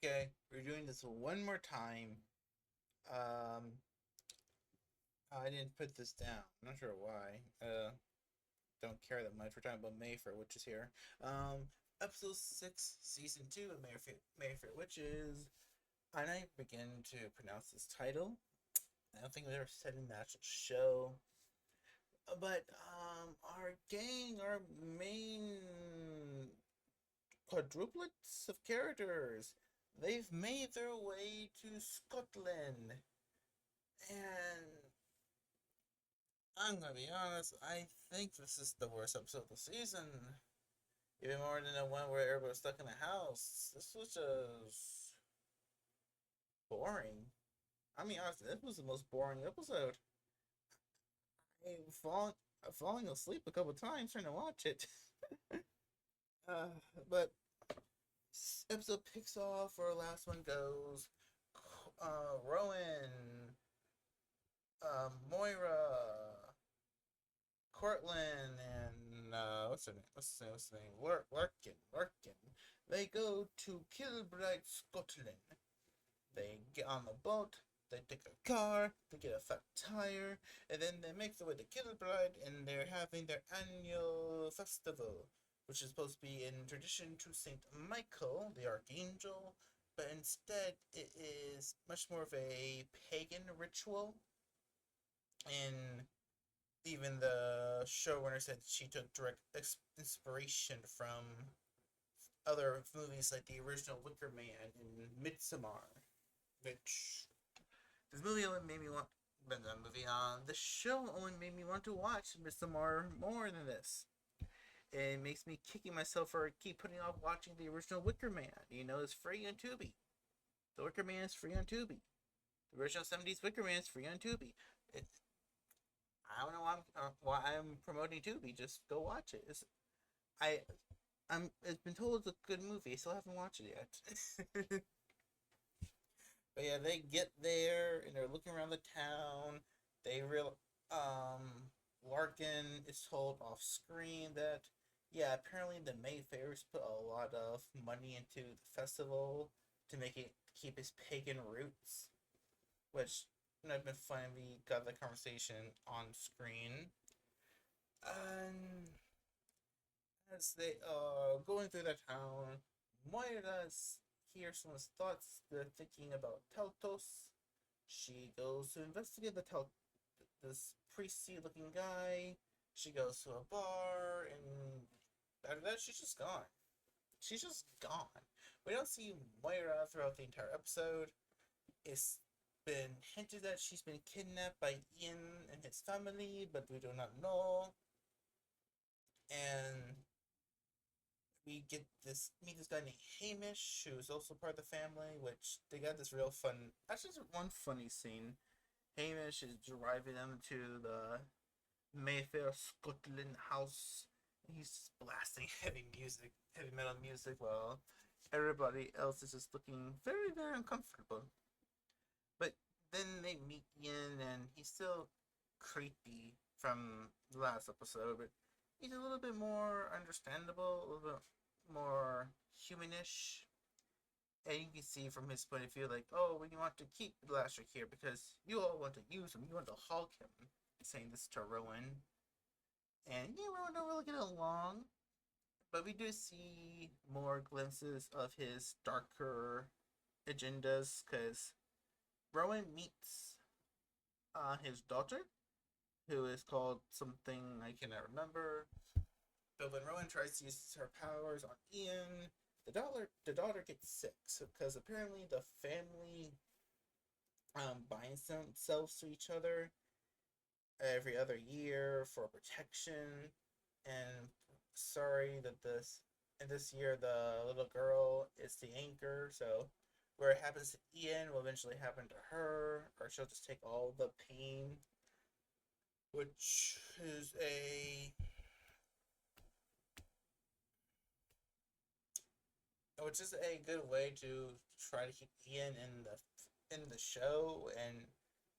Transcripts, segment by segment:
Okay, we're doing this one more time. Um, I didn't put this down. I'm not sure why. Don't care that much. We're talking about Mayfair, which is here. Um, Episode 6, Season 2 of Mayfair Witches. And I begin to pronounce this title. I don't think we've ever said in the actual show. But, our gang, our main quadruplets of characters, they've made their way to Scotland. And I'm gonna be honest, I think this is the worst episode of the season. Even more than the one where everybody was stuck in the house. This was just boring. I mean, honestly, this was the most boring episode. I falling asleep a couple times trying to watch it. uh, but episode picks off where the last one goes. Rowan, Moira, Cortland and what's her name? What's her name? Larkin. They go to Kilbride, Scotland. They get on the boat. They take a car. They get a fat tire, and then they make their way to Kilbride, and they're having their annual festival, which is supposed to be in tradition to Saint Michael, the archangel, but instead it is much more of a pagan ritual. And even the showrunner said she took direct inspiration from other movies like the original Wicker Man and Midsommar, which this movie only made me want. But the movie on the show only made me want to watch Midsommar more than this. It makes me kicking myself for keep putting off watching the original Wicker Man. You know, it's free on Tubi. The Wicker Man is free on Tubi. The original '70s Wicker Man is free on Tubi. It, I don't know why I'm promoting Tubi. Just go watch it. I It's been told it's a good movie. I still haven't watched it yet. But yeah, they get there and they're looking around the town. They real Larkin is told off screen that yeah, apparently the Mayfairs put a lot of money into the festival to make it keep its pagan roots, which I've been fun. We got the conversation on screen. And as they are going through the town, Moira's hears someone's thoughts. They're thinking about Teltos. She goes to investigate this priesty looking guy. She goes to a bar, and after that, she's just gone. She's just gone. We don't see Moira throughout the entire episode. It's been hinted that she's been kidnapped by Ian and his family, but we do not know. And we get this meet this guy named Hamish, who's also part of the family. Which they got this real fun. Actually, there's one funny scene. Hamish is driving them to the Mayfair Scotland house. He's blasting heavy metal music, while everybody else is just looking very, very uncomfortable. But then they meet Ian, and he's still creepy from the last episode, but he's a little bit more understandable, a little bit more humanish. And you can see from his point of view, like, oh, we want to keep Blaster here because you all want to use him, you want to hog him. Saying this to Rowan. And yeah, Rowan don't really get along. But we do see more glimpses of his darker agendas because Rowan meets his daughter, who is called something I cannot remember. But when Rowan tries to use her powers on Ian, the daughter gets sick. So because apparently the family binds themselves to each other every other year for protection. And sorry that this year the little girl is the anchor. So where it happens to Ian will eventually happen to her, or she'll just take all the pain, which is a good way to try to keep Ian in the show and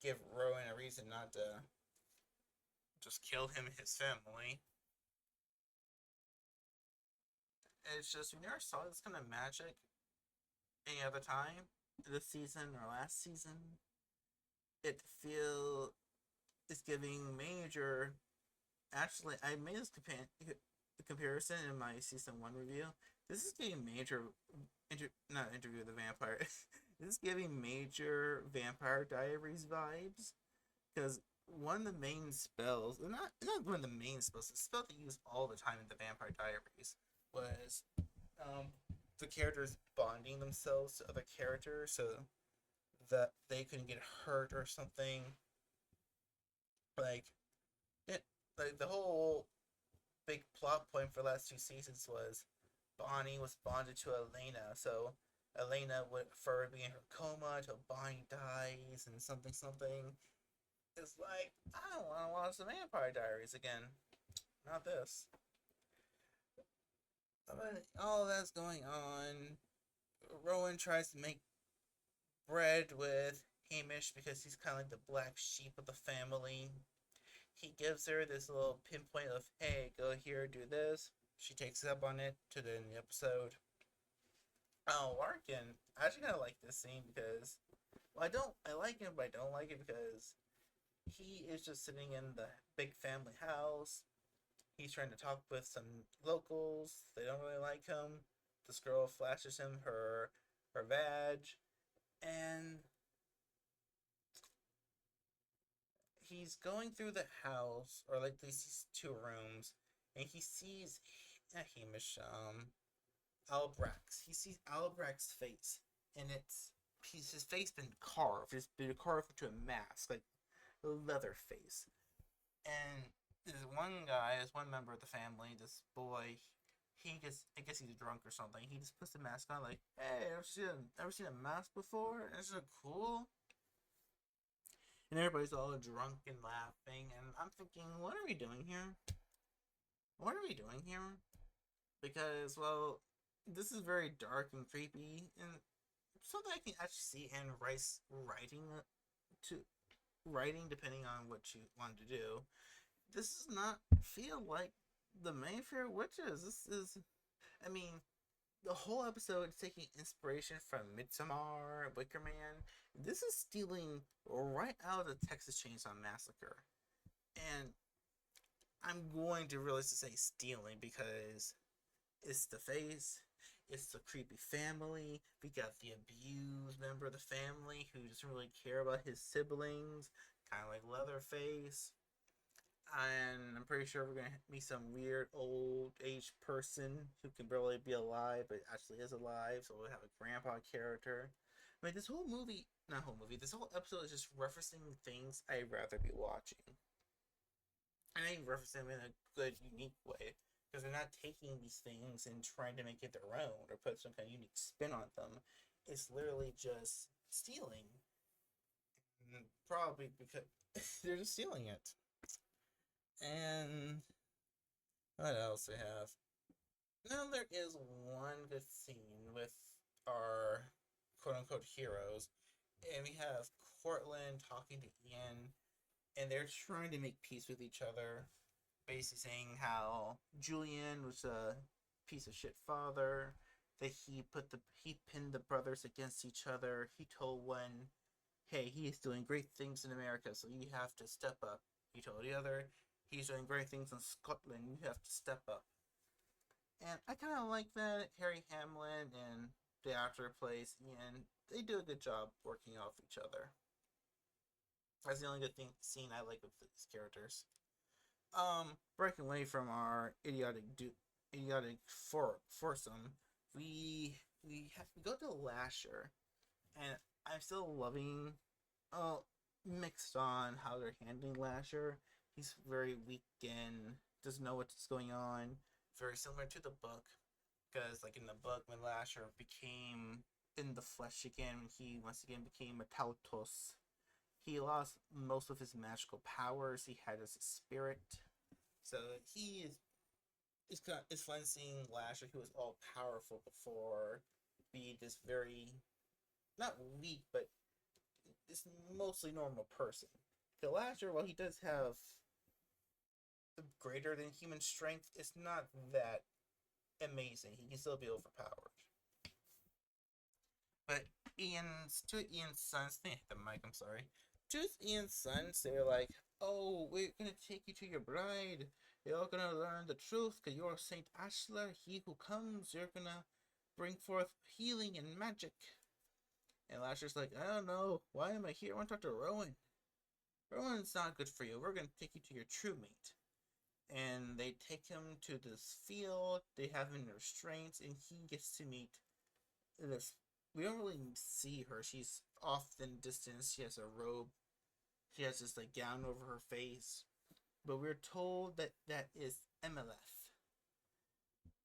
give Rowan a reason not to just kill him and his family. It's just we never saw this kind of magic any other time this season or last season, it feel it's giving major. Actually, I made this comparison in my season one review. This is giving major, not interview with the vampire. This is giving major Vampire Diaries vibes because one of the main spells, not one of the main spells, the spell they use all the time in the Vampire Diaries was um, the characters bonding themselves to other characters so that they couldn't get hurt or something. Like it, like the whole big plot point for the last two seasons was Bonnie was bonded to Elena, so Elena would forever be in her coma until Bonnie dies and something something. It's like I don't want to watch the Vampire Diaries again. Not this. But all that's going on. Rowan tries to make bread with Hamish because he's kind of like the black sheep of the family. He gives her this little pinpoint of, hey, go here, do this. She takes up on it to the end of the episode. Oh, Larkin, I actually kind of like this scene because, well, I like him, but I don't like it because he is just sitting in the big family house. He's trying to talk with some locals. They don't really like him. This girl flashes him her badge, and he's going through the house, or like these two rooms, and he sees Hamish, Albrax. He sees Albrax's face, and his face been carved. It's been carved into a mask, like a leather face. And this one member of the family, this boy, I guess he's drunk or something. He just puts the mask on, like, hey, ever seen a mask before? Isn't it cool? And everybody's all drunk and laughing, and I'm thinking, what are we doing here? What are we doing here? Because, well, this is very dark and creepy, and something I can actually see Anne Rice to writing depending on what you want to do. This does not feel like the Mayfair witches. This is, I mean, the whole episode is taking inspiration from Midsommar, Wicker Man. This is stealing right out of the Texas Chainsaw Massacre, and I'm going to really say stealing because it's the face, it's the creepy family. We got the abused member of the family who doesn't really care about his siblings, kind of like Leatherface. And I'm pretty sure we're gonna meet some weird old age person who can barely be alive but actually is alive. So we'll have a grandpa character. I mean, this whole movie, not whole movie, this whole episode is just referencing things I'd rather be watching. And I reference them in a good, unique way because they're not taking these things and trying to make it their own or put some kind of unique spin on them. It's literally just stealing, probably because they're just stealing it. And what else we have? Now there is one good scene with our quote unquote heroes, and we have Cortland talking to Ian, and they're trying to make peace with each other, basically saying how Julian was a piece of shit father, that he pinned the brothers against each other. He told one, hey, he's doing great things in America, so you have to step up. He told the other, he's doing great things in Scotland, you have to step up. And I kind of like that. Harry Hamlin and the actor plays Ian. They do a good job working off each other. That's the only good scene I like with these characters. Breaking away from our idiotic foursome, we go to Lasher, and I'm still loving, uh, mixed on how they're handling Lasher. He's very weak and doesn't know what's going on. Very similar to the book, because like in the book, when Lasher became in the flesh again, he once again became a Tautos. He lost most of his magical powers he had as a spirit. So it's fun seeing Lasher, who was all powerful before, be this very not weak, but this mostly normal person. The Lasher, while he does have greater than human strength, it's not that amazing. He can still be overpowered. But Ian's sons, they hit the mic, I'm sorry. To Ian's sons, they're like, oh, we're gonna take you to your bride. You're gonna learn the truth, because you're Saint Ashlar, he who comes, you're gonna bring forth healing and magic. And Lasher's like, I don't know, why am I here? I want to talk to Rowan. Rowan's not good for you. We're gonna take you to your true mate. And they take him to this field, they have him in restraints, and he gets to meet this. We don't really see her. She's off in distance. She has a robe. She has this like gown over her face. But we're told that that is Emeleth.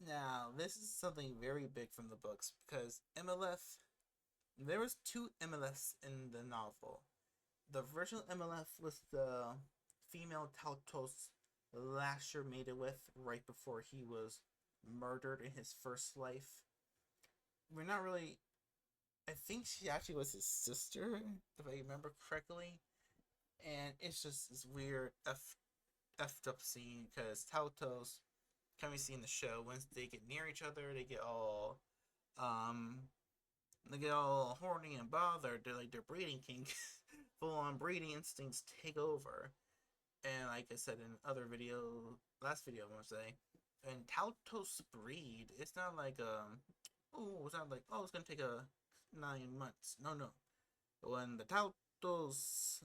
Now, this is something very big from the books because Emeleth. There was two Emeleths in the novel. The original Emeleth was the female Taltos Lasher mated with right before he was murdered in his first life. We're not really. I think she actually was his sister, if I remember correctly. And it's just this weird effed up scene because Taltos, can we see in the show, once they get near each other, um they get all horny and bothered. They're like their breeding king, full on breeding instincts take over. And like I said in other video, last video I want to say, and Taltos breed, it's not like it's not like it's gonna take 9 months. No. When the Taltos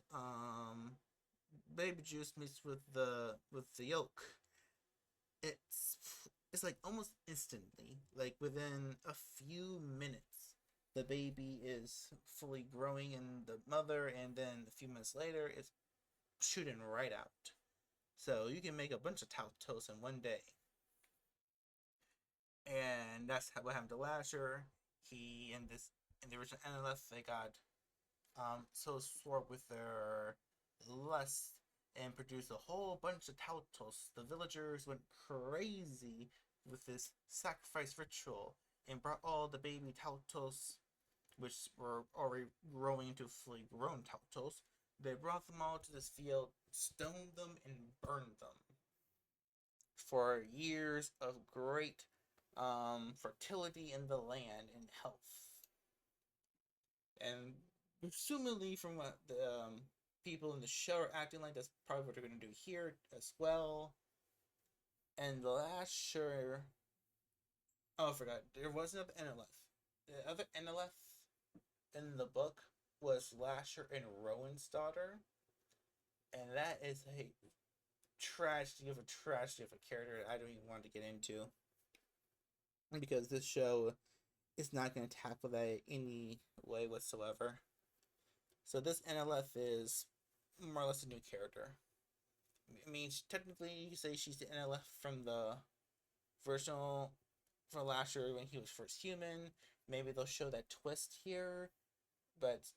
baby juice meets with the yolk, it's it's like almost instantly, like within a few minutes, the baby is fully growing in the mother, and then a few minutes later, it's shooting right out. So you can make a bunch of Taltos in one day, and that's what happened to Lasher. He in the original NLF, they got so swarmed with their lust and produced a whole bunch of Taltos. The villagers went crazy with this sacrifice ritual and brought all the baby Taltos, which were already growing into fully grown Taltos. They brought them all to this field, stoned them, and burned them for years of great fertility in the land and health. And presumably, from what the people in the show are acting like, that's probably what they're going to do here as well. And the last sure. Oh, I forgot. There was another NLF. The other NLF in the book was Lasher and Rowan's daughter. And that is a tragedy of a character I don't even want to get into. Because this show is not going to tackle that any way whatsoever. So this NLF is more or less a new character. I mean, technically, you could say she's the NLF from the original for Lasher when he was first human. Maybe they'll show that twist here, but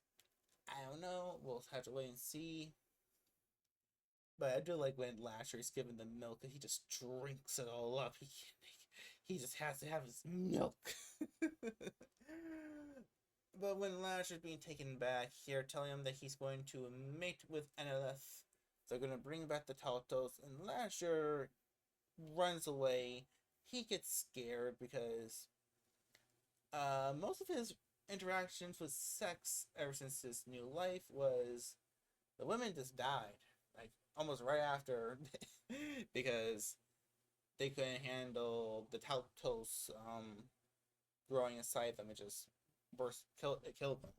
I don't know. We'll have to wait and see. But I do like when Lasher is given the milk and he just drinks it all up. He just has to have his milk. But when Lasher's being taken back here, telling him that he's going to mate with NLF, they're going to bring back the Taltos, and Lasher runs away. He gets scared because most of his interactions with sex ever since his new life was the women just died, like almost right after, because they couldn't handle the Taltos growing inside them. It just it killed them.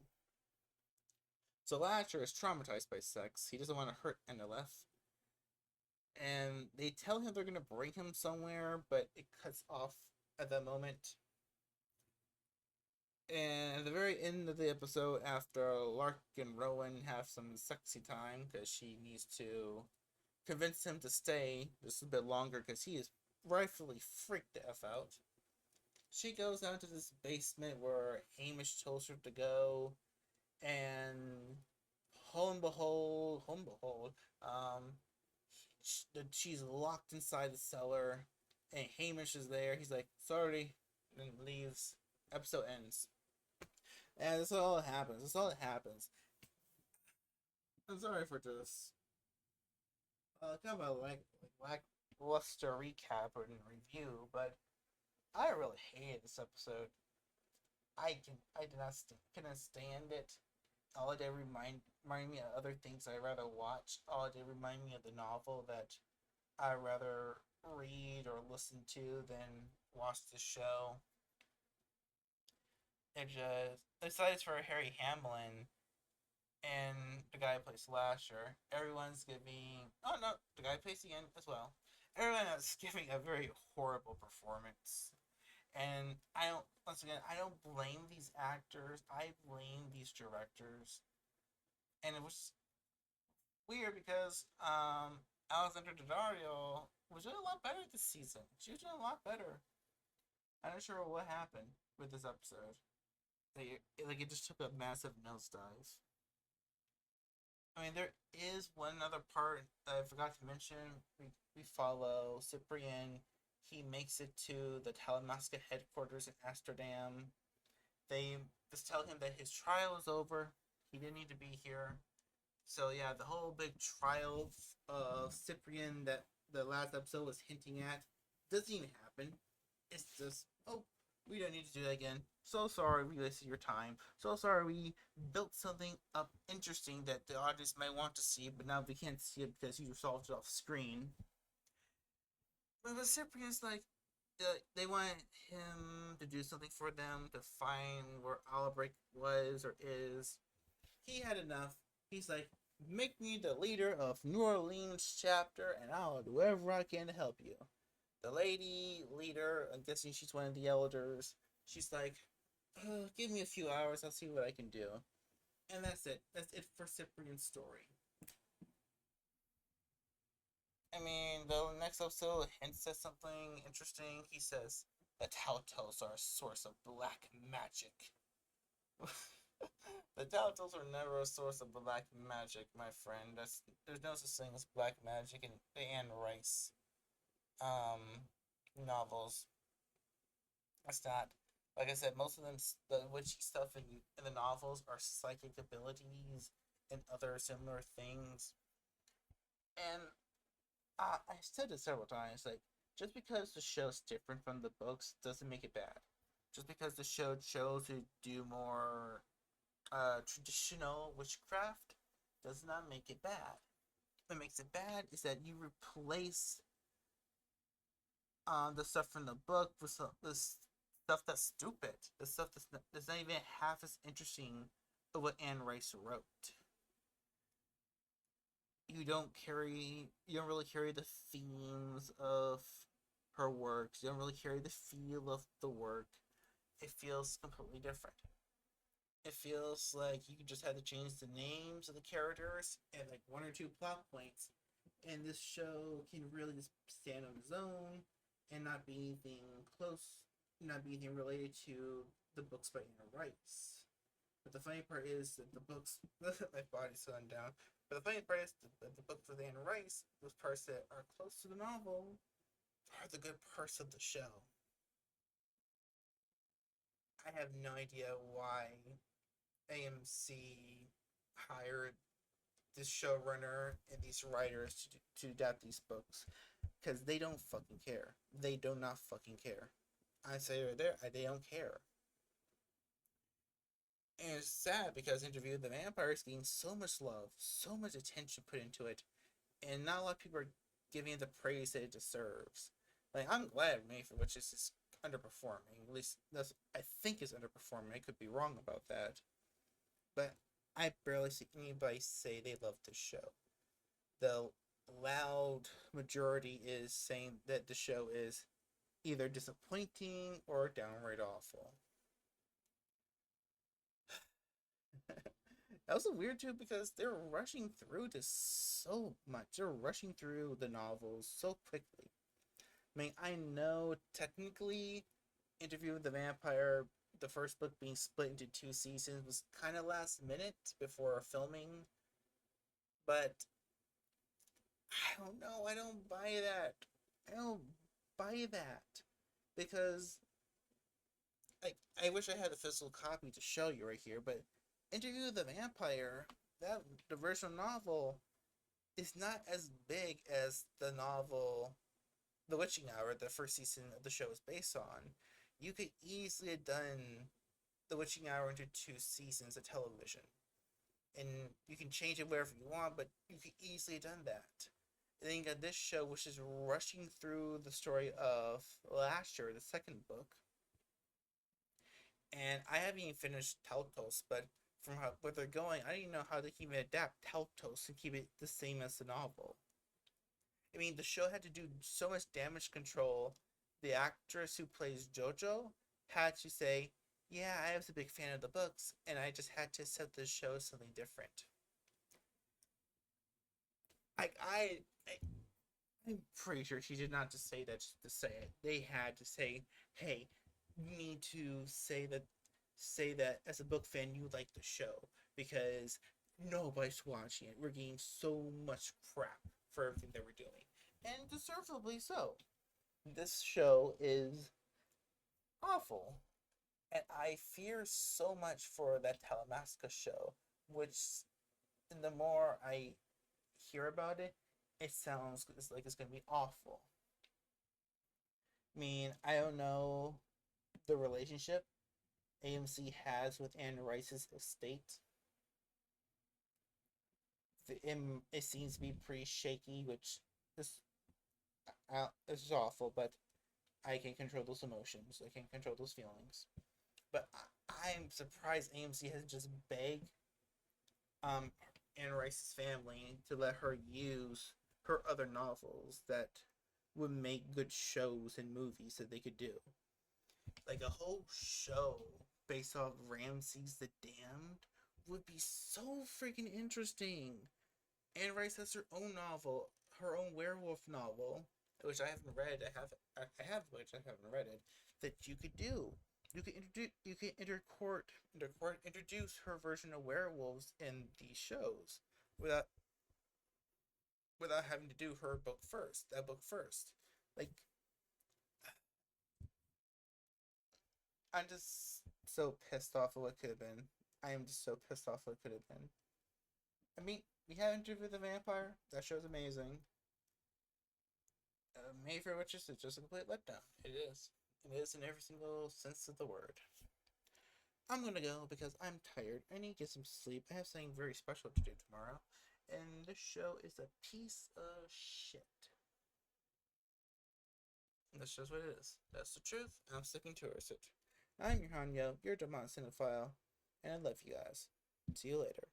So Lasher is traumatized by sex. He doesn't want to hurt NLF. And they tell him they're going to bring him somewhere, but it cuts off at that moment. And at the very end of the episode, after Lark and Rowan have some sexy time, because she needs to convince him to stay just a bit longer, because he is rightfully freaked the F out. She goes down to this basement where Hamish tells her to go, and lo and behold, she's locked inside the cellar, and Hamish is there. He's like, sorry, and leaves. Episode ends. And that's all that happens. That's all that happens. I'm sorry for just kind of a lackluster recap and review, but I really hated this episode. I did not couldn't stand it. All it did remind me of other things I'd rather watch. All it did remind me of the novel that I'd rather read or listen to than watch the show. It just besides for Harry Hamlin and the guy who plays Slasher, everyone's giving oh no, the guy who plays the end as well. Everyone is giving a very horrible performance. And once again, I don't blame these actors. I blame these directors. And it was weird because Alexandra Daddario was doing a lot better this season. She was doing a lot better. I'm not sure what happened with this episode. It just took a massive nosedive. I mean, there is one other part that I forgot to mention. We follow Cyprian. He makes it to the Talamasca headquarters in Amsterdam. They just tell him that his trial is over. He didn't need to be here. So yeah, the whole big trial of Cyprian that the last episode was hinting at doesn't even happen. It's just, oh, we don't need to do that again. So sorry we wasted your time. So sorry we built something up interesting that the audience might want to see, but now we can't see it because you resolved it off screen. But Cyprian's like, they want him to do something for them to find where Albrecht was or is. He had enough. He's like, make me the leader of New Orleans chapter, and I'll do whatever I can to help you. The lady leader, I'm guessing she's one of the elders. She's like, give me a few hours. I'll see what I can do. And that's it. That's it for Cyprian's story. I mean, the next episode hints at something interesting. He says, the Telltales are a source of black magic. The Telltales are never a source of black magic, my friend. There's no such thing as black magic in the Anne Rice novels. That's not. Like I said, most of them, the witchy stuff in the novels are psychic abilities and other similar things. And I've said this several times, like, just because the show's different from the books doesn't make it bad. Just because the show chose to do more traditional witchcraft does not make it bad. What makes it bad is that you replace the stuff from the book with the stuff that's stupid, the stuff that's not even half as interesting of what Anne Rice wrote. You don't really carry the themes of her works. You don't really carry the feel of the work. It feels completely different. It feels like you just had to change the names of the characters and like one or two plot points, and this show can really just stand on its own and not be anything close, not be anything related to the books by Anne Rice. But the funny part is that the books, my body's slowing down. But the funny part is that the books with Anne Rice, those parts that are close to the novel, are the good parts of the show. I have no idea why AMC hired this showrunner and these writers to adapt these books because they don't fucking care. They do not fucking care. I say right there, they don't care. And it's sad because Interview with the Vampire is getting so much love, so much attention put into it, and not a lot of people are giving it the praise that it deserves. Like, I'm glad Mayfair, which is underperforming. At least that's I think is underperforming. I could be wrong about that, but I barely see anybody say they love the show. The loud majority is saying that the show is either disappointing or downright awful. That was weird too because they're rushing through this so much. They're rushing through the novels so quickly. I mean, I know technically Interview with the Vampire, the first book being split into two seasons, was kind of last minute before filming, but I don't know. I don't buy that. I don't buy that because like I wish I had a physical copy to show you right here, but Interview with the Vampire, that the original novel, is not as big as the novel The Witching Hour, the first season of the show is based on. You could easily have done the witching hour into 2 seasons of television, and you can change it wherever you want, but you could easily have done that. And then you got this show, which is rushing through the story of last year, the second book. And I haven't even finished Teltos, but from where they're going, I don't even know how they can even adapt Teltos and keep it the same as the novel. I mean, the show had to do so much damage control. The actress who plays JoJo had to say, "Yeah, I was a big fan of the books, and I just had to set the show something different." Like I'm pretty sure she did not just say that just to say it. They had to say, "Hey, you need to say that as a book fan you like the show because nobody's watching it. We're getting so much crap for everything that we're doing, and deservedly so. This show is awful, and I fear so much for that Talamasca show, which the more I hear about it, it sounds like it's gonna be awful. I mean, I don't know the relationship AMC has with Anne Rice's estate. It seems to be pretty shaky, which is this is awful, but I can control those emotions. I can control those feelings. But I'm surprised AMC hasn't just begged um, Anne Rice's family to let her use her other novels that would make good shows and movies that they could do. Like a whole show based off Ramses the Damned would be so freaking interesting. Anne Rice has her own novel, her own werewolf novel, which I haven't read. I have, which I haven't read it. That you could do. You could introduce her version of werewolves in these shows without having to do her book first. That book first. Like I'm just so pissed off of what could have been. I am just so pissed off what could have been. I mean, we had Interview with the Vampire. That show's amazing. Mayfair Witches is just a complete letdown. It is. It is in every single sense of the word. I'm gonna go because I'm tired. I need to get some sleep. I have something very special to do tomorrow. And this show is a piece of shit. That's just what it is. That's the truth. I'm sticking to it. I'm your Hanyo, your Demon Cinephile, and I love you guys. See you later.